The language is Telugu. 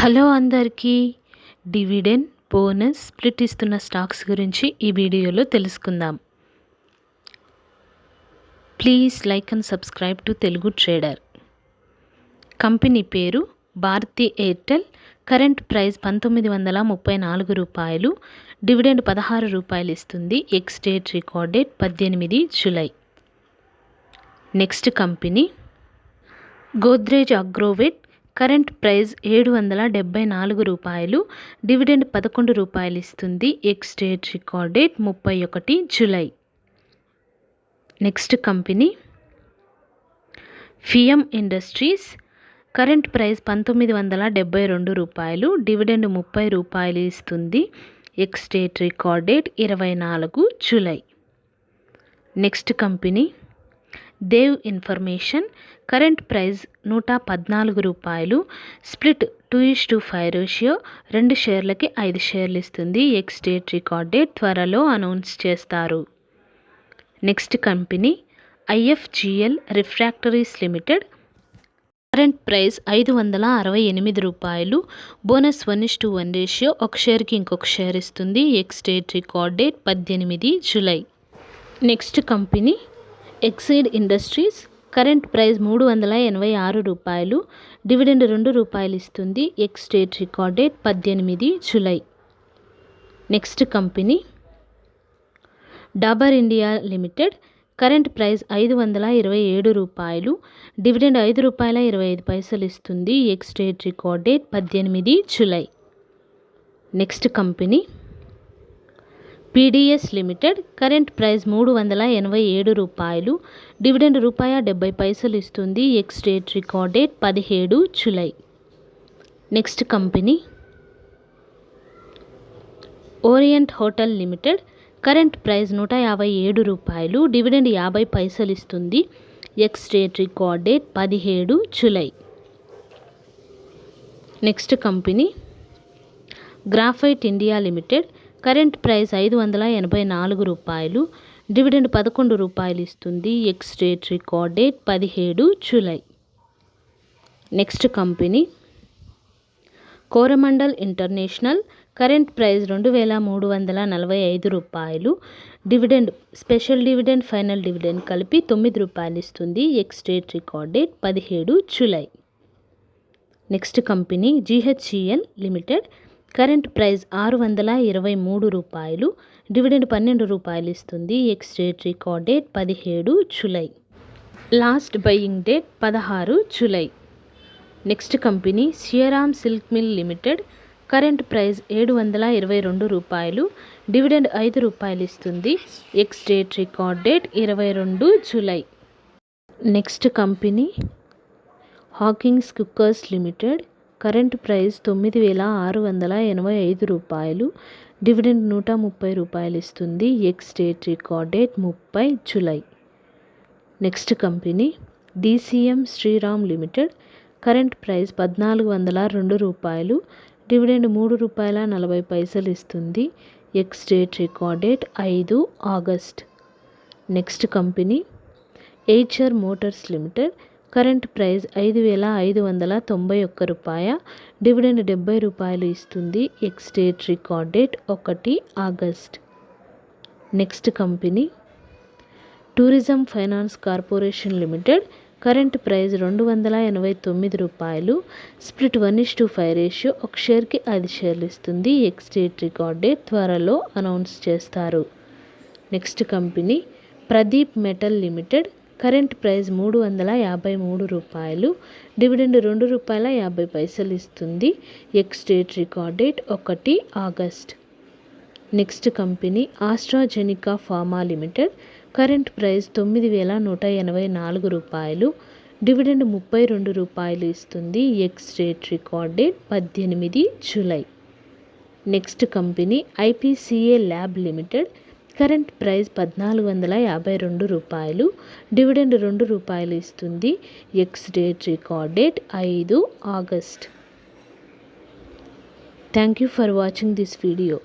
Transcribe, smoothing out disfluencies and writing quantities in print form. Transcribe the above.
హలో అందరికీ. డివిడెండ్, బోనస్, స్ప్లిట్ ఇస్తున్న స్టాక్స్ గురించి ఈ వీడియోలో తెలుసుకుందాం. Please like and subscribe to Telugu trader. Company పేరు భారతీ ఎయిర్టెల్. కరెంట్ ప్రైస్ 1934 రూపాయలు. డివిడెండ్ 16 రూపాయలు ఇస్తుంది. Ex date record date 18 July. Next company Godrej Agrovet. Current price 774 రూపాయలు. డివిడెండ్ 11 రూపాయలు ఇస్తుంది. Ex date record date 31 July. Next company Fiem Industries. Current price 1972 రూపాయలు. డివిడెండ్ 30 రూపాయలు ఇస్తుంది. Ex date record date 24 July. Next company Dev Information. Current price 114 రూపాయలు. Split 2:5 ratio. 2 షేర్లకి 5 షేర్లు ఇస్తుంది. ఎక్స్ డేట్ రికార్డ్ డేట్ త్వరలో అనౌన్స్ చేస్తారు. Next company IFGL refractories limited. Current price 568 రూపాయలు. Bonus 1:1 ratio. 1 షేర్కి ఇంకొక షేర్ ఇస్తుంది. Ex date record date 18 July. Next company Exide industries. Current price 386 రూపాయలు. డివిడెండ్ 2 రూపాయలు ఇస్తుంది. Ex date record date 18 July. Next company Dabur India limited. Current price 527 రూపాయలు. డివిడెండ్ 5 రూపాయల 25 పైసలు ఇస్తుంది. Ex date record date 18 July. Next company PDS limited. Current price 387 రూపాయలు. డివిడెండ్ ₹70 పైసలు ఇస్తుంది. Ex date record date 17 July. Next company orient hotel limited. Current price 157 రూపాయలు. డివిడెండ్ 50 పైసలు ఇస్తుంది. Ex date record date 17 July. Next company graphite India limited. Current price 584 రూపాయలు. డివిడెండ్ 11 రూపాయలు ఇస్తుంది. Ex date record date 17 July. Next company Coromandel international. Current price 2345 రూపాయలు. Dividend, special dividend, final dividend కలిపి 9 రూపాయలు ఇస్తుంది. Ex date record date 17 July. Next company GHCL limited. Current price 623 రూపాయలు. డివిడెండ్ 12 రూపాయలు ఇస్తుంది. Ex date record date 17 July. Last buying date 16 July. Next company Shriram silk mill limited. Current price 722 రూపాయలు. డివిడెండ్ 5 రూపాయలు ఇస్తుంది. Ex date record date 22 July. Next company Hawkins cookers limited. Current price 9685 రూపాయలు. డివిడెండ్ 130 రూపాయలు ఇస్తుంది. Ex date record date 30 July. Next company DCM Shriram limited. Current price 1402 రూపాయలు. డివిడెండ్ 3 రూపాయల 40 పైసలు ఇస్తుంది. Ex date record date 5 August. Next company Eicher Motors limited. Current price 5591 రూపాయ. డివిడెండ్ 70 రూపాయలు ఇస్తుంది. Ex date record date 1 August. Next company tourism finance corporation limited. Current price 289 రూపాయలు. Split 1:5 ratio. 1 షేర్కి 5 షేర్లు ఇస్తుంది. ఎక్స్ డేట్ రికార్డ్ డేట్ త్వరలో అనౌన్స్ చేస్తారు. Next company Pradeep metal limited. Current price 353 రూపాయలు. డివిడెండ్ 2 రూపాయల 50 పైసలు ఇస్తుంది. Ex date record date 1 August. Next company AstraZeneca pharma limited. Current price 9184 రూపాయలు. డివిడెండ్ 32 రూపాయలు ఇస్తుంది. Ex date record date 18 July. Next company IPCA lab limited. Current price 1452 రూపాయలు. డివిడెండ్ 2 రూపాయలు ఇస్తుంది. Ex date record date 5 August. Thank you for watching this video.